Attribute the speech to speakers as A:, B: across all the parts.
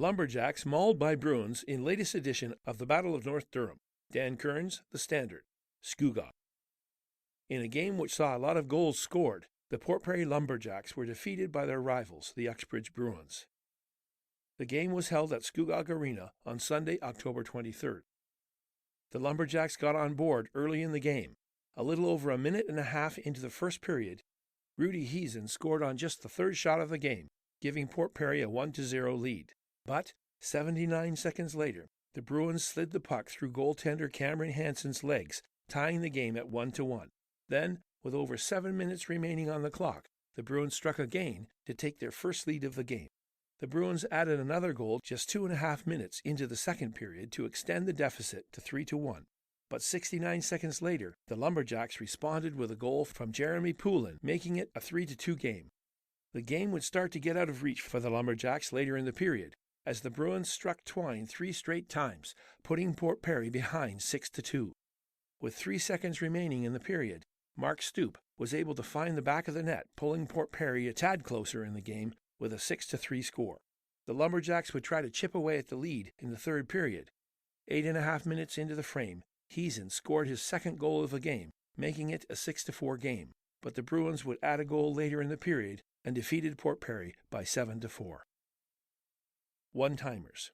A: Lumberjacks mauled by Bruins in latest edition of the Battle of North Durham. Dan Cearns, The Standard. Scugog. In a game which saw a lot of goals scored, the Port Perry Lumberjacks were defeated by their rivals, the Uxbridge Bruins. The game was held at Scugog Arena on Sunday, October 23rd. The Lumberjacks got on board early in the game. A little over a minute and a half into the first period, Rudy Heason scored on just the third shot of the game, giving Port Perry a 1-0 lead. But 79 seconds later, the Bruins slid the puck through goaltender Cameron Hansen's legs, tying the game at 1-1. Then, with over 7 minutes remaining on the clock, the Bruins struck again to take their first lead of the game. The Bruins added another goal just 2.5 minutes into the second period to extend the deficit to 3-1. But 69 seconds later, the Lumberjacks responded with a goal from Jeremy Poulin, making it a 3-2 game. The game would start to get out of reach for the Lumberjacks later in the period, as the Bruins struck twine 3 straight times, putting Port Perry behind 6-2. With 3 seconds remaining in the period, Mark Stoop was able to find the back of the net, pulling Port Perry a tad closer in the game with a 6-3 score. The Lumberjacks would try to chip away at the lead in the third period. 8.5 minutes into the frame, Heason scored his second goal of the game, making it a 6-4 game, but the Bruins would add a goal later in the period and defeated Port Perry by 7-4. One-timers.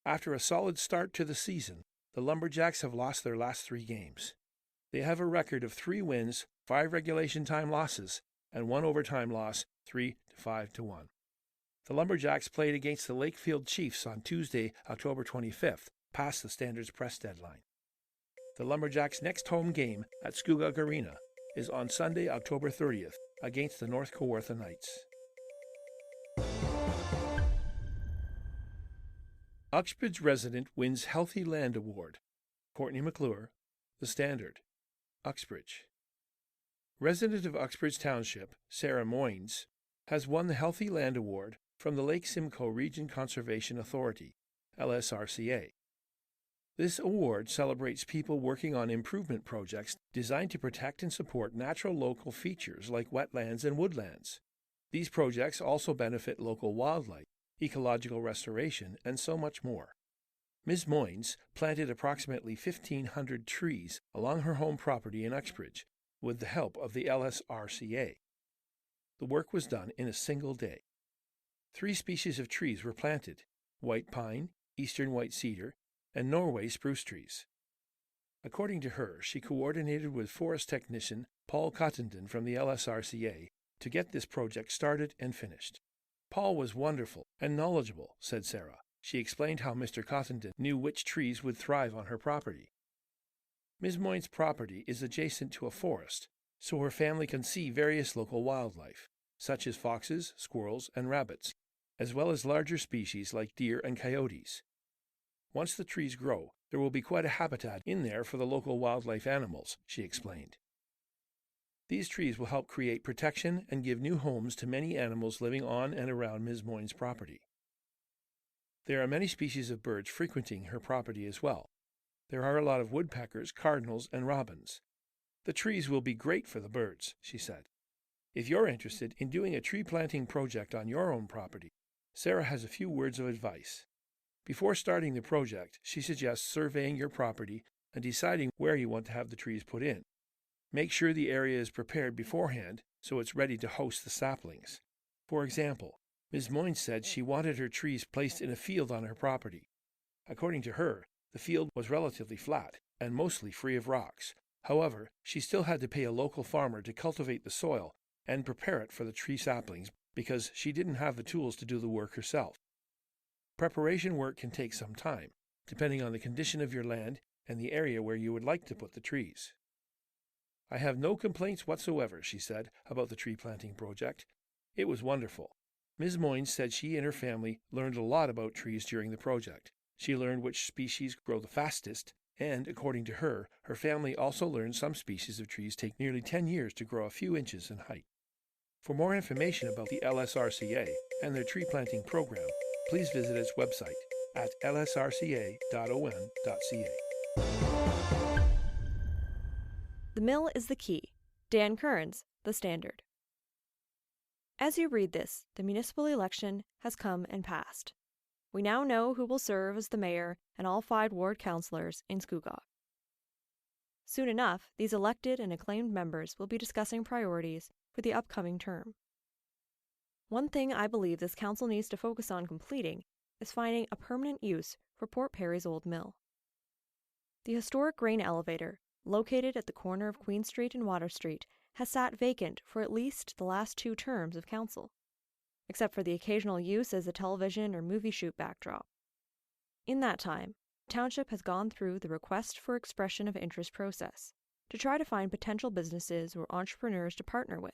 A: After a solid start to the season, the Lumberjacks have lost their last 3 games. They have a record of 3 wins, 5 regulation time losses, and 1 overtime loss, 3-5-1. The Lumberjacks played against the Lakefield Chiefs on Tuesday, October 25th, past the Standard's press deadline. The Lumberjacks' next home game at Scugog Arena is on Sunday, October 30th, against the North Kawartha Knights. Uxbridge resident wins Healthy Land Award. Courtney McClure, The Standard. Uxbridge. Resident of Uxbridge Township, Sarah Moynes, has won the Healthy Land Award from the Lake Simcoe Region Conservation Authority, LSRCA. This award celebrates people working on improvement projects designed to protect and support natural local features like wetlands and woodlands. These projects also benefit local wildlife, ecological restoration, and so much more. Ms. Moynes planted approximately 1,500 trees along her home property in Uxbridge with the help of the LSRCA. The work was done in a single day. 3 species of trees were planted: white pine, eastern white cedar, and Norway spruce trees. According to her, she coordinated with forest technician Paul Cottenden from the LSRCA to get this project started and finished. Paul was wonderful and knowledgeable, said Sarah. She explained how Mr. Cottenden knew which trees would thrive on her property. Ms. Moynes' property is adjacent to a forest, so her family can see various local wildlife, such as foxes, squirrels, and rabbits, as well as larger species like deer and coyotes. Once the trees grow, there will be quite a habitat in there for the local wildlife animals, she explained. These trees will help create protection and give new homes to many animals living on and around Ms. Moynes' property. There are many species of birds frequenting her property as well. There are a lot of woodpeckers, cardinals, and robins. The trees will be great for the birds, she said. If you're interested in doing a tree planting project on your own property, Sarah has a few words of advice. Before starting the project, she suggests surveying your property and deciding where you want to have the trees put in. Make sure the area is prepared beforehand so it's ready to host the saplings. For example, Ms. Moynes said she wanted her trees placed in a field on her property. According to her, the field was relatively flat and mostly free of rocks. However, she still had to pay a local farmer to cultivate the soil and prepare it for the tree saplings because she didn't have the tools to do the work herself. Preparation work can take some time, depending on the condition of your land and the area where you would like to put the trees. I have no complaints whatsoever, she said, about the tree planting project. It was wonderful. Ms. Moynes said she and her family learned a lot about trees during the project. She learned which species grow the fastest, and, according to her, her family also learned some species of trees take nearly 10 years to grow a few inches in height. For more information about the LSRCA and their tree planting program, please visit its website at lsrca.on.ca.
B: The mill is the key. Dan Cearns, The Standard. As you read this, the municipal election has come and passed. we now know who will serve as the mayor and all 5 ward councillors in Scugog. Soon enough, these elected and acclaimed members will be discussing priorities for the upcoming term. One thing I believe this council needs to focus on completing is finding a permanent use for Port Perry's old mill. The historic grain elevator, located at the corner of Queen Street and Water Street, has sat vacant for at least the last 2 terms of council, except for the occasional use as a television or movie shoot backdrop. In that time, the township has gone through the request for expression of interest process to try to find potential businesses or entrepreneurs to partner with,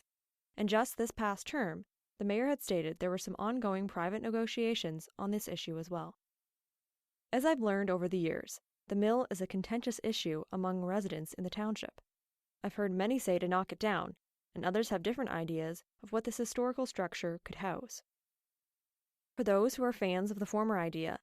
B: and just this past term, the mayor had stated there were some ongoing private negotiations on this issue as well. As I've learned over the years, the mill is a contentious issue among residents in the township. I've heard many say to knock it down, and others have different ideas of what this historical structure could house. For those who are fans of the former idea,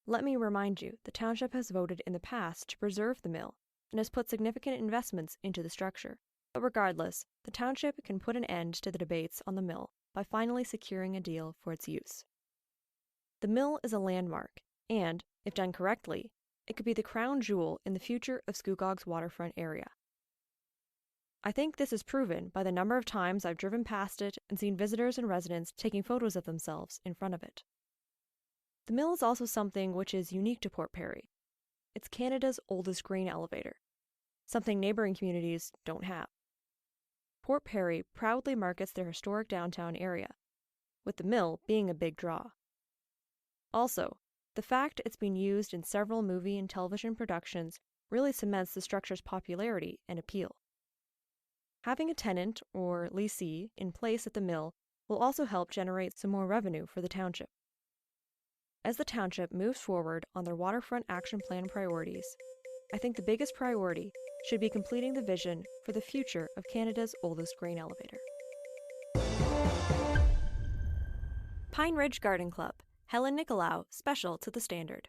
B: let me remind you the township has voted in the past to preserve the mill and has put significant investments into the structure. But regardless, the township can put an end to the debates on the mill by finally securing a deal for its use. The mill is a landmark, and, if done correctly, it could be the crown jewel in the future of Scugog's waterfront area. I think this is proven by the number of times I've driven past it and seen visitors and residents taking photos of themselves in front of it. The mill is also something which is unique to Port Perry. It's Canada's oldest grain elevator, something neighboring communities don't have. Port Perry proudly markets their historic downtown area, with the mill being a big draw. Also, the fact it's been used in several movie and television productions really cements the structure's popularity and appeal. Having a tenant, or leasee, in place at the mill will also help generate some more revenue for the township. As the township moves forward on their waterfront action plan priorities, I think the biggest priority should be completing the vision for the future of Canada's oldest grain elevator. Pine Ridge Garden Club, Helen Nicolau, special to the Standard.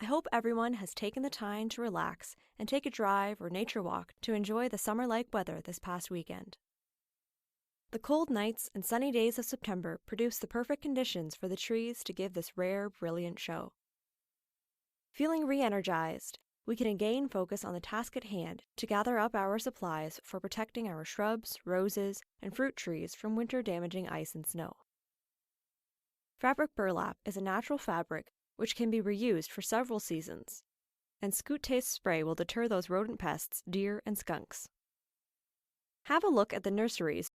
B: I hope everyone has taken the time to relax and take a drive or nature walk to enjoy the summer-like weather this past weekend. The cold nights and sunny days of September produce the perfect conditions for the trees to give this rare, brilliant show. Feeling re-energized, we can again focus on the task at hand to gather up our supplies for protecting our shrubs, roses, and fruit trees from winter-damaging ice and snow. Fabric burlap is a natural fabric which can be reused for several seasons, and Scoot Taste spray will deter those rodent pests, deer and skunks. Have a look at the nurseries